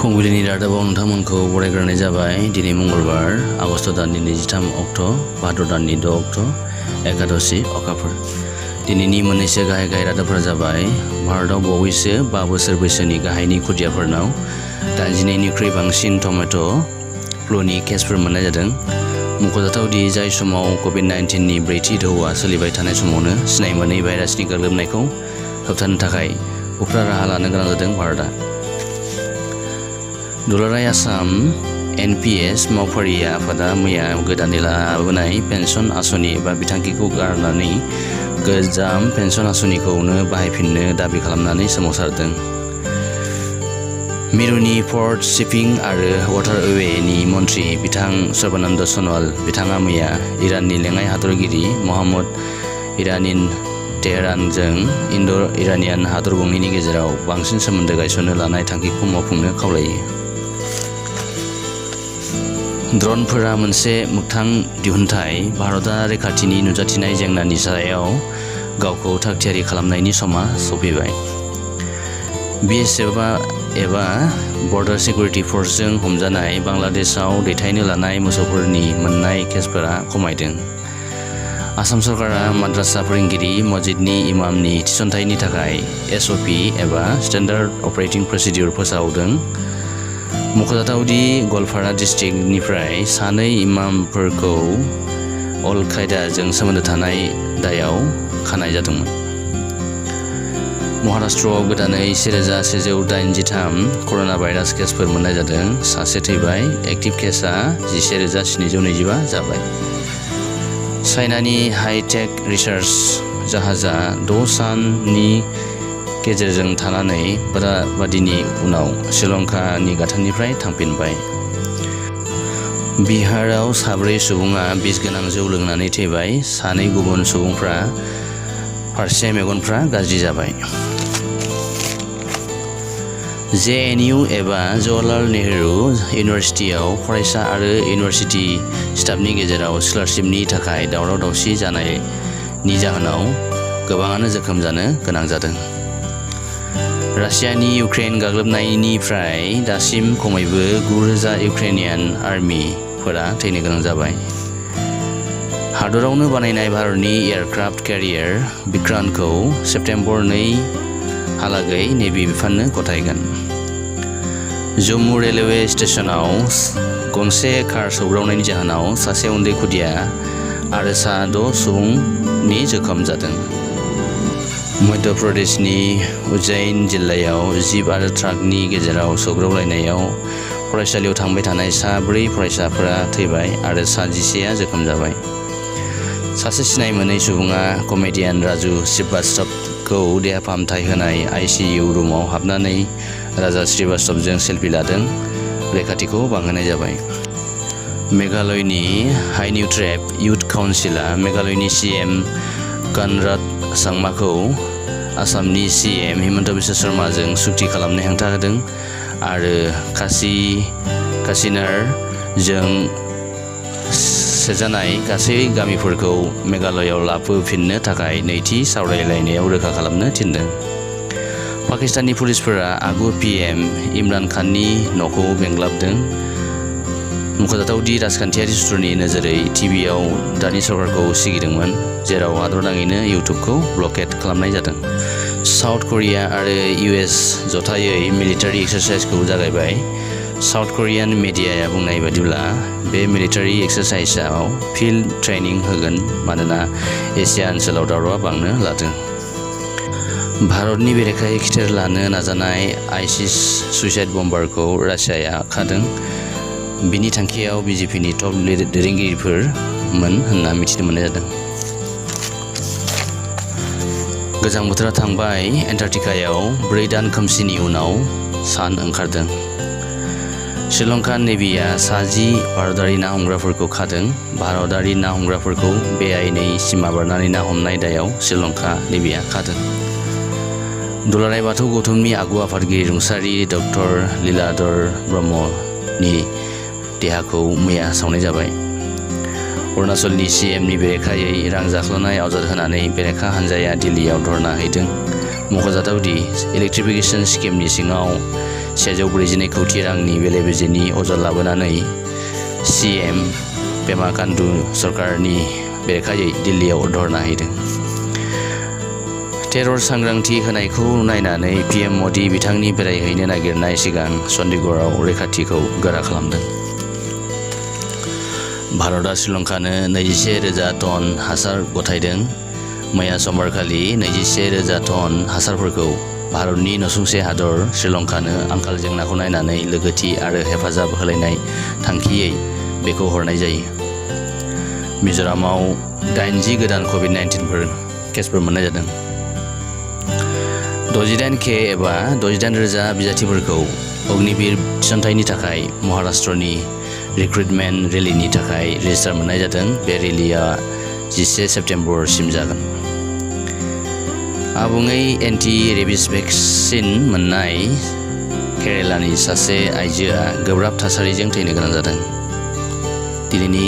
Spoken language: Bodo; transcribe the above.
फुंबिलिनि रादाबाव नोंथांमोनखौ बरायग्रोनाय जाबाय। दिनै मंगलबार आगस्ट दाननि 23 अक्ट', भाद्र दाननि 6 अक्ट', एकादशी अखाफोर। दिनैनि मोननैसो गाहाय रादाबफोरा जाबाय भारतआव बावैसो 5 बोसोर बैसोनि गाहायनि खुदियाफोरनाव 82निख्रुइ बांसिन टमेट' फ्लुनि केसफोर मोननाय जादों। मख'जाथाव दि जाय समाव कभिड-19नि ब्रैथि दोहौआ सोलिबाय थानाय समावनो सिनाय मोनै भाइरासनि गाग्लोबनायखौ होबथानो थाखाय उफ्रा राहा लानो गोनां जादों भारतआ। दुलाराय आसाम NPS मावफारि आफादा मैया गोदानै लाबोनाय पेन्सन आसनि एबा बिथांखिखौ गारनानै गोजाम पेन्सन आसनिखौनो बाहायफिननो दाबि खालामनानै सोमावसारदों। मिरुनि पर्ट शिपिं आरो वाटारवेनि मन्थ्रि बिथां सर्बानन्द सन'वाल बिथाङा मैया इराननि लेङाइ हादरगिरि महम्मद इरानिन तेहरानजों इन्ड'-इरानियान हादर गंनैनि गेजेराव बांसिन सोमोन्दो गायसननो लानाय थांखिखौ मावफुंनो खावलायो। ड्र'नफोरा मोनसे मोगथां दिहुनथाय। भारतआ रैखाथिनि नुजाथिनाय जेंनानि सायाव गावखौ थागथियारि खालामनायनि समा सफैबाय। BSF एबा बर्डार सिकिउरिटि फर्सजों हमजानाय बांलादेशआव दैथायनो लानाय मोसौफोरनि मोननाय केसफोरा खमायदों। आसाम सरकारा माद्रासा फोरोंगिरि मस्जिदनि इमामनि थिसनथायनि थाखाय SOP एबा स्टेन्डार्ड अपारेटिं प्रसिडिउर फोसावदों। मख'जाथाव दि गवालपारा डिस्ट्रिक्टनिफ्राय 2 इमामफोरखौ अल कायदाजों सोमोन्दो थानाय दायाव खानाय जादोंमोन। महाराष्ट्रआव गोदानै 1183 कर'ना भाइरास केसफोर मोननाय जादों। 1 थैबाय। एक्टिभ केसआ 11725 जाबाय। चाइनानि हाइटेक रिसार्च जाहाजा 6 साननि गेजेरजों थानानै बादाबादिनि उनाव श्रीलंकानि गाथोननिफ्राय थांफिनबाय। बिहाराव 4 सुबुङा बिस गोनां जौ लोंनानै थैबाय। 2 गुबुन सुबुंफ्रा फारसे मेगनफ्रा गाज्रि जाबाय। JNU एबा जवाहरलाल नेहरू इउनिभार्सिटियाव फरायसा आरो इउनिभार्सिटि स्टाफनि गेजेराव स्कलारशिपनि थाखाय दावराव-दावसि जानायनि जाहोनाव गोबाङानो जोखोम जानो गोनां जादों। रासियानि इउक्रेन गाग्लोबनायनिफ्राय दासिम खमैबो 9000 इउक्रेनियान आर्मिफोरा थैनो गोनां जाबाय। हादरावनो बानायनाय भारतनि एयारक्राफ्ट केरियार विक्रान्तखौ सेप्तेम्बर 2 हालागै नेभि बिफाननो गथायगोन। जम्मु रेलवे स्टेशनाव गंसे कार सौग्रावनायनि जाहोनाव सासे उन्दै खुदिया आरो 6 सुबुंनि जोखोम जादों। मध्य प्रदेशनि उज्जैन जिल्लायाव जिप आरो ट्राकनि गेजेराव सौग्रावलायनायाव फरायसालियाव थांबाय थानाय 4 फरायसाफोरा थैबाय आरो 11 जोखोम जाबाय। सासे सिनाय मोनै सुबुङा कमेडियान राजु श्रीवास्तवखौ देहा फाहामथाय होनाय ICU रुमाव हाबनानै राजा श्रीवास्तवजों सेलफि लादों। रैखाथिखौ बांहोनाय जाबाय। मेघालयनि हाइनिउट्रेप इयुथ काउन्सिलआ मेघालयनि CM कनराड सांमाखौ आसामनि CM हिमन्त बिश्व शर्माजों सुक्ति खालामनो हेंथा होदों आरो काशीनारजों सेजानाय गासै गामिफोरखौ मेघालयआव लाबोफिननो थाखाय नैथि सावरायलायनायाव रोखा खालामनो थिनदों। पाकिस्ताननि पुलिसफोरा आगु PM इमरान खाननि न'खौ बेंग्लाबदों। मख'जाथाव दि राजखान्थियारि सुथुरनि नोजोरै TVआव दानि सरकारखौ सिगिदोंमोन, जेराव हादरनाङैनो इउटुबखौ ब्लकेट खालामनाय जादों। साउथ करिया आरो US जथायै मिलिटारि एक्सारसाइजखौ जागायबाय। साउथ करियान मिडियाया बुंनाय बायदिब्ला बे मिलिटारि एक्सारसाइजआव फिल्ड ट्रेनिं होगोन मानोना एसिया ओनसोलाव दावरावआ बांनो लादों। भारतनि बेरेखायै खिथेर लानो नाजानाय ISIS सुइसाइड बम्बारखौ रासियाया खादों। बिनि थांखियाव BJPनि टप दैदेनगिरिफोरमोन होनना मिथिनो मोननाय जादों। गोजां बोथोरा थांबाय। एन्टार्कटिकायाव 4 दान खोमसिनि उनाव सान ओंखारदों। श्रीलंका नेभिया 10 भारतारि ना हमग्राफोरखौ खादों। भारतारि ना हमग्राफोरखौ बेआइनै सिमा बारनानै ना हमनाय दायाव श्रीलंका नेभिया खादों। दुलाराय बाथौ गौथुमनि आगु आफादगिरि रुंसारि डक्टर लीलाधर ब्रह्मनि देहाखौ मैया सावनाय जाबाय। अरुणाचलनि CMनि बेरेखायै रां जाख्ल'नाय अजद होनानै बेरेखा हानजाया दिल्लीयाव धर्ना हैदों। मख'जाथाव दि इलेक्ट्रिफिकेसन स्किमनि सिङाव 142 कौटि रांनि बेले-बेजेनि अजद लाबोनानै CM पेमा खांडू सरकारनि बेरेखायै दिल्लीयाव धरना हैदों। टेरर सांग्रांथि होनायखौ नायनानै PM मदि बिथांनि बेरायहैनो नागिरनाय सिगां चंडीगढ़आव रैखाथिखौ गोरा खालामदों। भारतआ श्रीलंकानो 21,000 टन हासार गथायदों। मैया समबारखालि 21,000 टन हासारफोरखौ भारतनि नसुंसे हादर श्रीलंकानो आंखाल जेंनाखौ नायनानै लोगोथि आरो हेफाजाब होलायनाय थांखियै बेखौ हरनाय जायो। मिजोरामाव 80 गोदान COVID-19 केसफोर मोननाय जादों। 68K एबा 68,000 बिजाथिफोरखौ अग्निवीर थिसनथायनि थाखाय महाराष्ट्रनि रिक्रुटमेन्ट रेलीनि थाखाय रेजिस्टार मोननाय जादों। बे रेलीआ 11 सेप्तेम्बरसिम जागोन। आबुङै एन्टि-रेबिस भेक्सिन मोननाय केरेलानि सासे आइजोआ गोब्राब थासारिजों थैनो गोनां जादों। दिनैनि